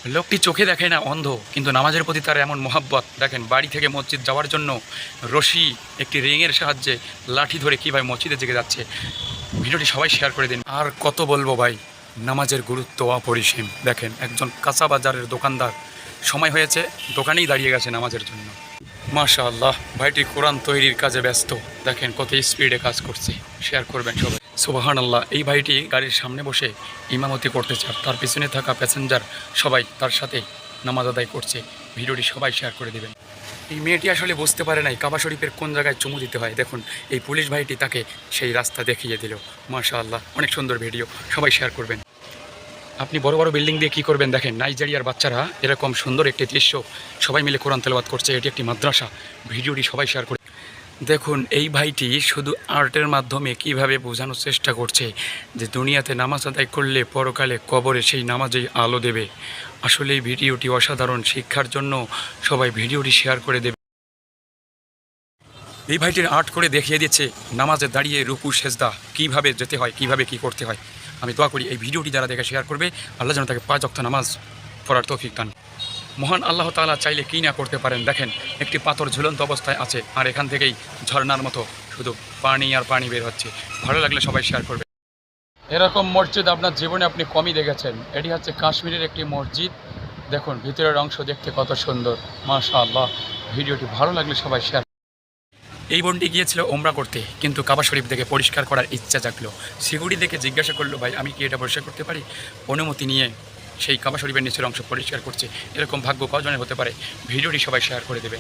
লোকটি চোখে দেখে না, অন্ধ, কিন্তু নামাজের প্রতি তার এমন মহাব্বত। দেখেন, বাড়ি থেকে মসজিদ যাওয়ার জন্য রশি একটি রিংয়ের সাহায্যে লাঠি ধরে কীভাবে মসজিদে জেগে যাচ্ছে। ভিডিওটি সবাই শেয়ার করে দিন। আর কত বলবো ভাই, নামাজের গুরুত্ব অপরিসীম। দেখেন, একজন কাঁচা বাজারের দোকানদার সময় হয়েছে, দোকানেই দাঁড়িয়ে গেছে নামাজের জন্য। মাশাআল্লাহ, ভাইটি কোরআন তৈরির কাজে ব্যস্ত। দেখেন কত স্পিডে কাজ করছে। শেয়ার করবেন সবাই। সুবহানাল্লাহ। এই ভাইটি গাড়ির সামনে বসে ইমামতি করতেছে, আর তার পিছনে থাকা প্যাসেঞ্জার সবাই তার সাথে নামাজ আদায় করছে। ভিডিওটি সবাই শেয়ার করে দেবেন। এই মেয়েটি আসলে বুঝতে পারে নাই কাবা শরীফের কোন জায়গায় চুমু দিতে হয়। দেখুন, এই পুলিশ ভাইটি তাকে সেই রাস্তা দেখিয়ে দিল। মাশাআল্লাহ, অনেক সুন্দর ভিডিও, সবাই শেয়ার করবেন। আপনি বড় বড় বিল্ডিং দিয়ে কী করবেন? দেখেন, নাইজেরিয়ার বাচ্চারা এরকম সুন্দর একটি দৃশ্য সবাই মিলে কোরআন তেলাওয়াত করছে। এটি একটি মাদ্রাসা। ভিডিওটি সবাই শেয়ার করে দেখুন। এই ভাইটি শুধু আর্টের মাধ্যমে কিভাবে বোঝানোর চেষ্টা করছে যে দুনিয়াতে নামাজ আদায় করলে পরকালে কবরে সেই নামাজেই আলো দেবে। আসলে এই ভিডিওটি অসাধারণ, শিক্ষার জন্য সবাই ভিডিওটি শেয়ার করে দেবে। এই ভাইটির আর্ট করে দেখিয়ে দিচ্ছে নামাজে দাঁড়িয়ে রুকু সেজদা কীভাবে যেতে হয়, কিভাবে কি করতে হয়। আমি দোয়া করি এই ভিডিওটি যারা দেখে শেয়ার করবে, আল্লাহ যেন তাকে 5 ওয়াক্ত নামাজ পড়ার তৌফিক দান। মহান আল্লাহ তাআলা চাইলে কী না করতে পারেন। দেখেন, একটি পাথর ঝুলন্ত অবস্থায় আছে, আর এখান থেকেই ঝর্ণার মতো শুধু পানি আর পানি বের হচ্ছে। ভালো লাগলে সবাই শেয়ার করবে। এরকম মসজিদ আপনার জীবনে আপনি কমই দেখেছেন। এটি হচ্ছে কাশ্মীরের একটি মসজিদ। দেখুন ভিতরের অংশ দেখতে কত সুন্দর। মাশাআল্লাহ। ভিডিওটি ভালো লাগলে সবাই শেয়ার। এই বোনটি গিয়েছিল ওমরা করতে, কিন্তু কাবা শরীফ দেখে পরিষ্কার করার ইচ্ছা জাগলো। সিকিউরিটি দেখে জিজ্ঞাসা করলো, ভাই আমি কি এটা পরিষ্কার করতে পারি? অনুমতি নিয়ে সেই কাবা শরীফের নিচের অংশ পরিষ্কার করছে। এরকম ভাগ্য কজনের হতে পারে? ভিডিওটি সবাই শেয়ার করে দেবে।